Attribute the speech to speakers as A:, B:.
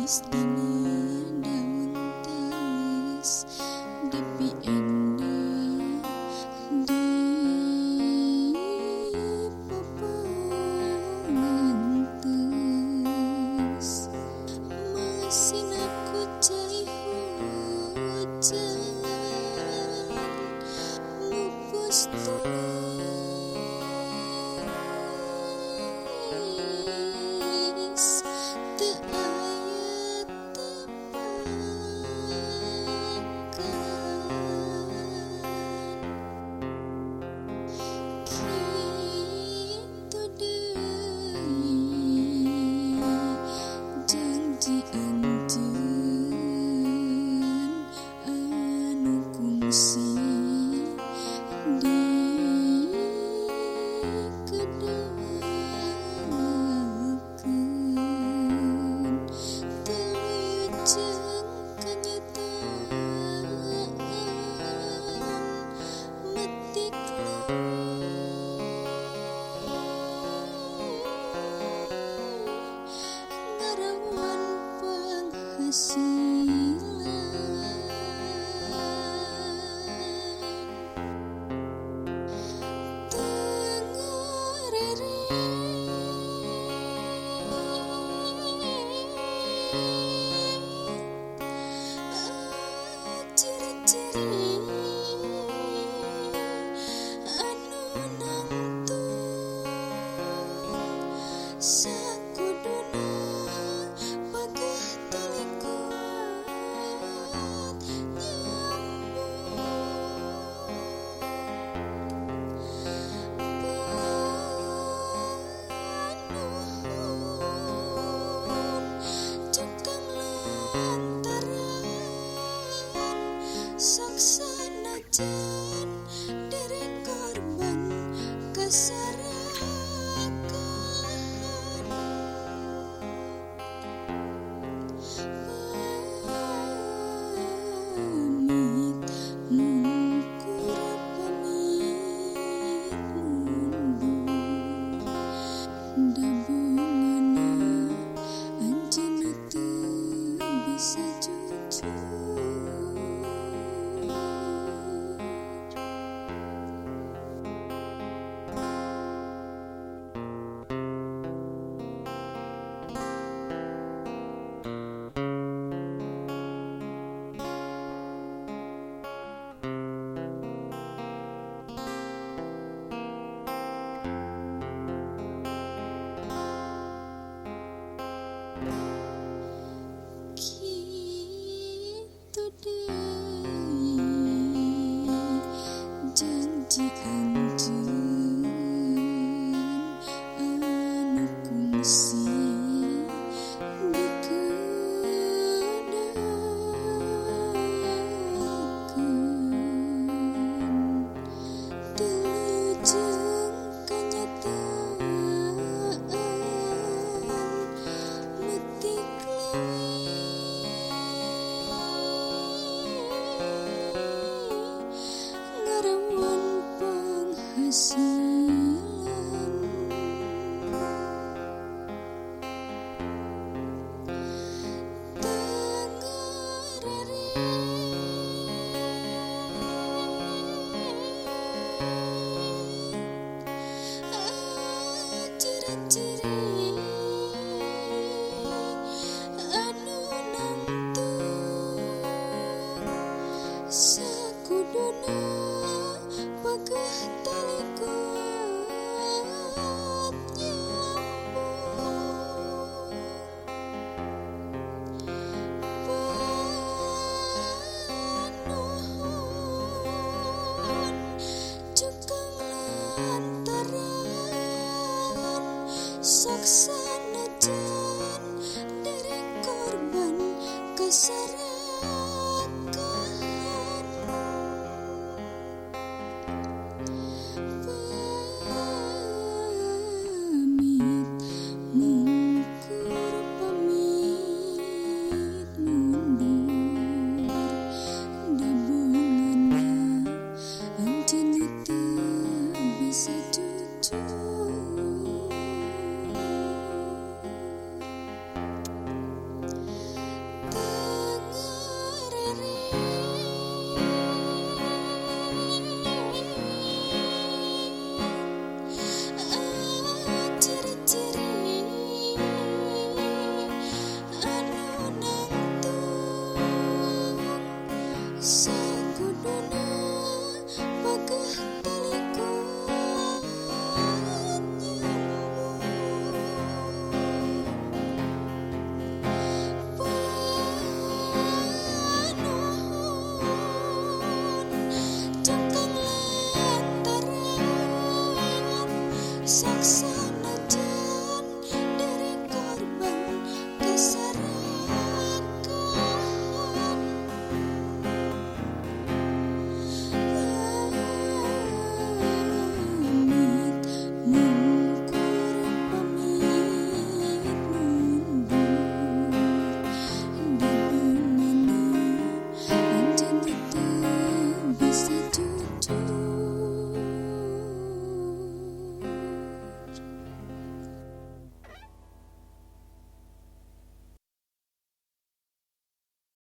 A: Istana daun tangis di pienda di pepohonan tes masih aku cai hujan lupus tulis teu aya kitu deui janji anjeun anu kungsi di kedekeun telujeng kenyataan metik ngarawan ciri-ciri anu nangtung sakuduna pageh tali kuat nyambung panuhun cekang lantaran saksana jan diri korban keserakahan pamit mungkur pamit mundur da bungana anjeunna teu bisa jujur. Kitu deui janji anjeun anu kungsi dikedekeun telujeng kenyataan metik ngarawan penghasilan tengarere ciri-ciri anu nangtung sakuduna pageh tali kuat nyambung panuhun cekang lantaran saksana jan diri korban keserakahan pamit mungkur pamit mundur da bungana anjeunna teu bisa jujur. Sa